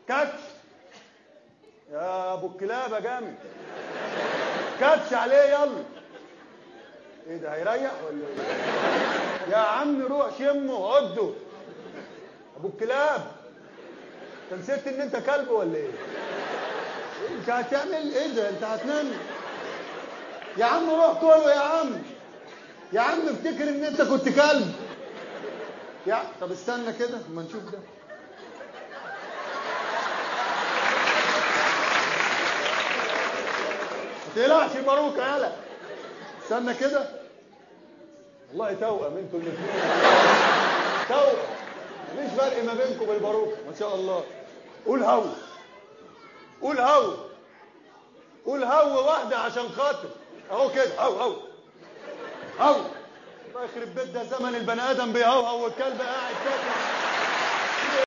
كاتش يا ابو الكلاب يا جامد. كاتش عليه يلا. ايه ده هيريح ولا ايه؟ يا عم روح شمه عده. ابو الكلاب انت نسيت ان انت كلب ولا ايه؟ انت هتعمل ايه ده؟ انت هتنام يا عم. روح كله يا عم. يا عم افتكر ان انت كنت كلب. يا طب استنى كده اما نشوف ده. ما تقلقش باروكه يالا. استنى كده. والله توأم انتوا الاثنين. توأم مفيش فرق ما بينكم بالباروكه ما شاء الله. قول هو. قول هو. قول هو واحده عشان خاطر. اهو كده هو هو. هو. الله يخرب بيت ده زمن البني ادم بيهوهو والكلب قاعد ساكت.